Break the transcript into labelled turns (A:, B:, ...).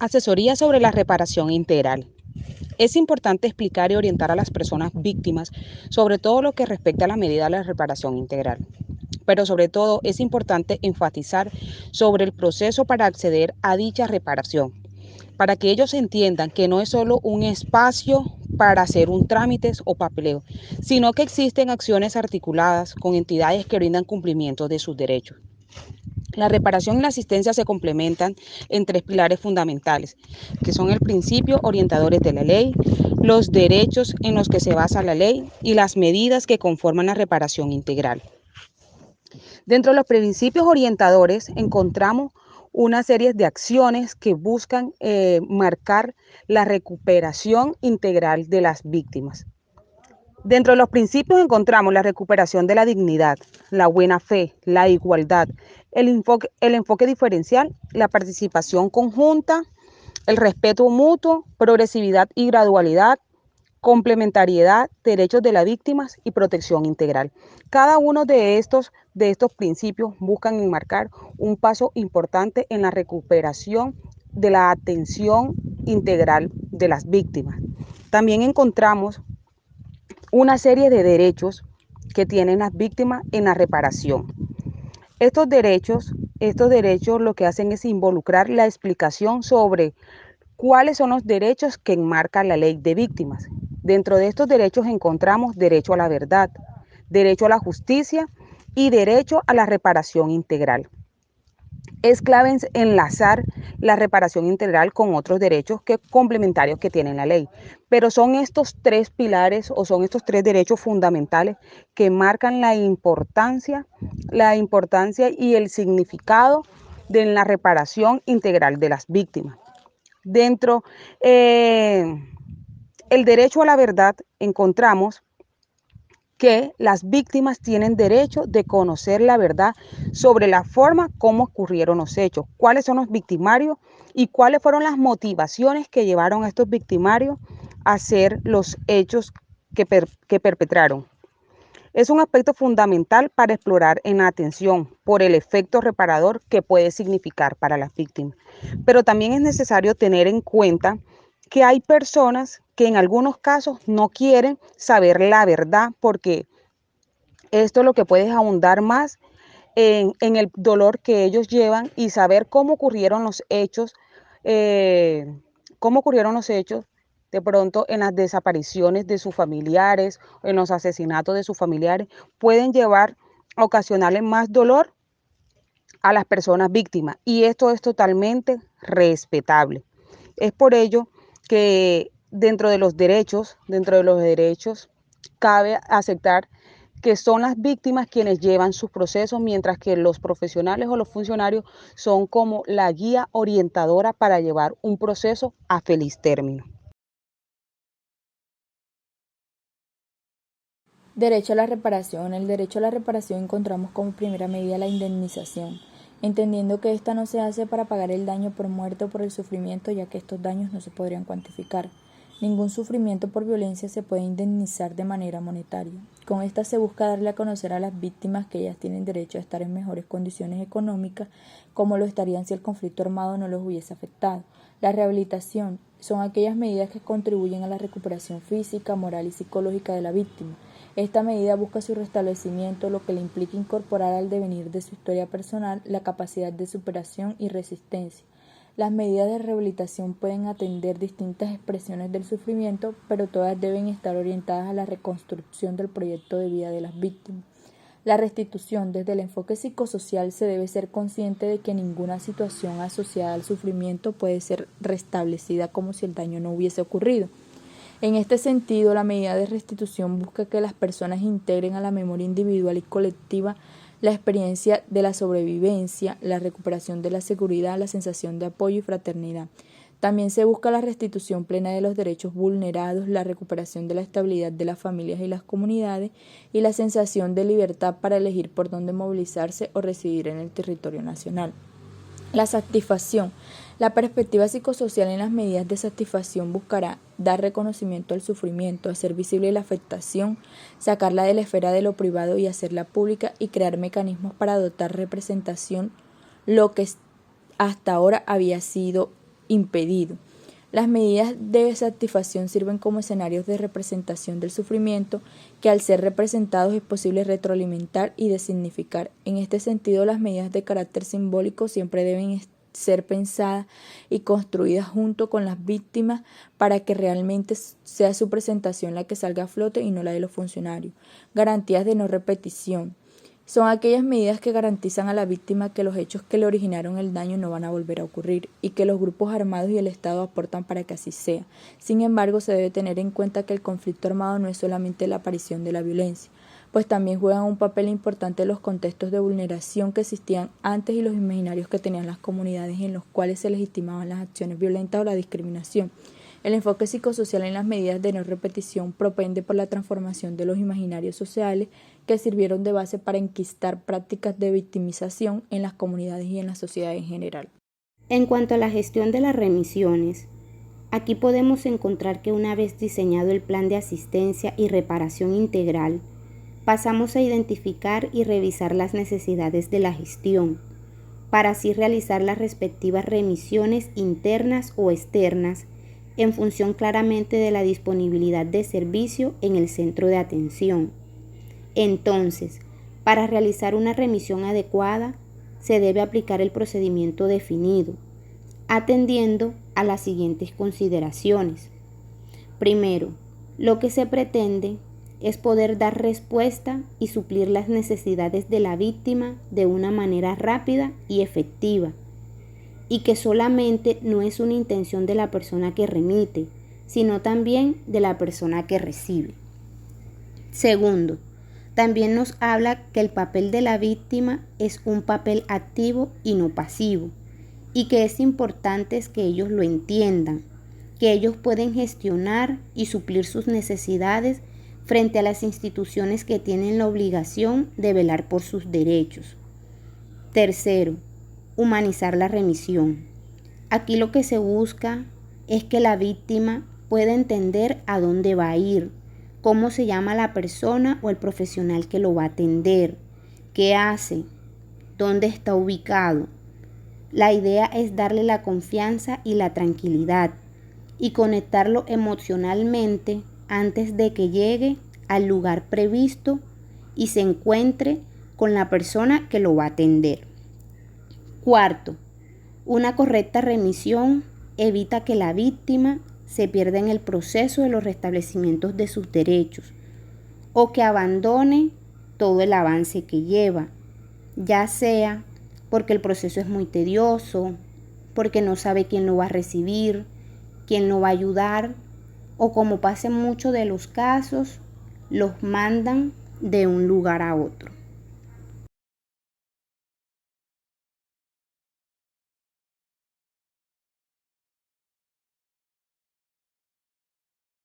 A: Asesoría sobre la reparación integral. Es importante explicar y orientar a las personas víctimas sobre todo lo que respecta a la medida de la reparación integral. Pero sobre todo es importante enfatizar sobre el proceso para acceder a dicha reparación, para que ellos entiendan que no es solo un espacio para hacer un trámite o papeleo, sino que existen acciones articuladas con entidades que brindan cumplimiento de sus derechos. La reparación y la asistencia se complementan en tres pilares fundamentales, que son el principio orientadores de la ley, los derechos en los que se basa la ley y las medidas que conforman la reparación integral. Dentro de los principios orientadores encontramos una serie de acciones que buscan marcar la recuperación integral de las víctimas. Dentro de los principios encontramos la recuperación de la dignidad, la buena fe, la igualdad, el enfoque diferencial, la participación conjunta, el respeto mutuo, progresividad y gradualidad, complementariedad, derechos de las víctimas y protección integral. Cada uno de estos principios buscan enmarcar un paso importante en la recuperación de la atención integral de las víctimas. También encontramos una serie de derechos que tienen las víctimas en la reparación. Estos derechos lo que hacen es involucrar la explicación sobre cuáles son los derechos que enmarca la ley de víctimas. Dentro de estos derechos encontramos derecho a la verdad, derecho a la justicia y derecho a la reparación integral. Es clave enlazar la reparación integral con otros derechos complementarios que tiene la ley. Pero son estos tres pilares o son estos tres derechos fundamentales que marcan la importancia y el significado de la reparación integral de las víctimas. Dentro el derecho a la verdad encontramos que las víctimas tienen derecho de conocer la verdad sobre la forma como ocurrieron los hechos, cuáles son los victimarios y cuáles fueron las motivaciones que llevaron a estos victimarios a hacer los hechos que perpetraron. Es un aspecto fundamental para explorar en la atención por el efecto reparador que puede significar para las víctimas. Pero también es necesario tener en cuenta que hay personas que en algunos casos no quieren saber la verdad porque esto lo que puede es ahondar más en el dolor que ellos llevan y saber cómo ocurrieron los hechos, de pronto en las desapariciones de sus familiares, en los asesinatos de sus familiares, pueden llevar a ocasionarle más dolor a las personas víctimas y esto es totalmente respetable. Es por ello que dentro de los derechos, cabe aceptar que son las víctimas quienes llevan sus procesos, mientras que los profesionales o los funcionarios son como la guía orientadora para llevar un proceso a feliz término.
B: Derecho a la reparación. En el derecho a la reparación encontramos como primera medida la indemnización, entendiendo que esta no se hace para pagar el daño por muerte o por el sufrimiento, ya que estos daños no se podrían cuantificar. Ningún sufrimiento por violencia se puede indemnizar de manera monetaria. Con esta se busca darle a conocer a las víctimas que ellas tienen derecho a estar en mejores condiciones económicas, como lo estarían si el conflicto armado no los hubiese afectado. La rehabilitación son aquellas medidas que contribuyen a la recuperación física, moral y psicológica de la víctima. Esta medida busca su restablecimiento, lo que le implica incorporar al devenir de su historia personal la capacidad de superación y resistencia. Las medidas de rehabilitación pueden atender distintas expresiones del sufrimiento, pero todas deben estar orientadas a la reconstrucción del proyecto de vida de las víctimas. La restitución. Desde el enfoque psicosocial se debe ser consciente de que ninguna situación asociada al sufrimiento puede ser restablecida como si el daño no hubiese ocurrido. En este sentido, la medida de restitución busca que las personas integren a la memoria individual y colectiva la experiencia de la sobrevivencia, la recuperación de la seguridad, la sensación de apoyo y fraternidad. También se busca la restitución plena de los derechos vulnerados, la recuperación de la estabilidad de las familias y las comunidades y la sensación de libertad para elegir por dónde movilizarse o residir en el territorio nacional. La satisfacción. La perspectiva psicosocial en las medidas de satisfacción buscará dar reconocimiento al sufrimiento, hacer visible la afectación, sacarla de la esfera de lo privado y hacerla pública y crear mecanismos para dotar representación lo que hasta ahora había sido impedido. Las medidas de satisfacción sirven como escenarios de representación del sufrimiento que al ser representados es posible retroalimentar y designificar. En este sentido, las medidas de carácter simbólico siempre deben ser pensadas y construidas junto con las víctimas para que realmente sea su presentación la que salga a flote y no la de los funcionarios. Garantías de no repetición. Son aquellas medidas que garantizan a la víctima que los hechos que le originaron el daño no van a volver a ocurrir y que los grupos armados y el Estado aportan para que así sea. Sin embargo, se debe tener en cuenta que el conflicto armado no es solamente la aparición de la violencia, pues también juegan un papel importante los contextos de vulneración que existían antes y los imaginarios que tenían las comunidades en los cuales se legitimaban las acciones violentas o la discriminación. El enfoque psicosocial en las medidas de no repetición propende por la transformación de los imaginarios sociales que sirvieron de base para enquistar prácticas de victimización en las comunidades y en la sociedad en general.
C: En cuanto a la gestión de las remisiones, aquí podemos encontrar que una vez diseñado el plan de asistencia y reparación integral, pasamos a identificar y revisar las necesidades de la gestión, para así realizar las respectivas remisiones internas o externas en función claramente de la disponibilidad de servicio en el centro de atención. Entonces, para realizar una remisión adecuada, se debe aplicar el procedimiento definido, atendiendo a las siguientes consideraciones. Primero, lo que se pretende es poder dar respuesta y suplir las necesidades de la víctima de una manera rápida y efectiva, y que solamente no es una intención de la persona que remite, sino también de la persona que recibe. Segundo, también nos habla que el papel de la víctima es un papel activo y no pasivo, y que es importante que ellos lo entiendan, que ellos pueden gestionar y suplir sus necesidades frente a las instituciones que tienen la obligación de velar por sus derechos. Tercero, humanizar la remisión. Aquí lo que se busca es que la víctima pueda entender a dónde va a ir, cómo se llama la persona o el profesional que lo va a atender, qué hace, dónde está ubicado. La idea es darle la confianza y la tranquilidad y conectarlo emocionalmente antes de que llegue al lugar previsto y se encuentre con la persona que lo va a atender. Cuarto, una correcta remisión evita que la víctima se pierda en el proceso de los restablecimientos de sus derechos o que abandone todo el avance que lleva, ya sea porque el proceso es muy tedioso, porque no sabe quién lo va a recibir, quién lo va a ayudar, o como pasa en muchos de los casos, los mandan de un lugar a otro.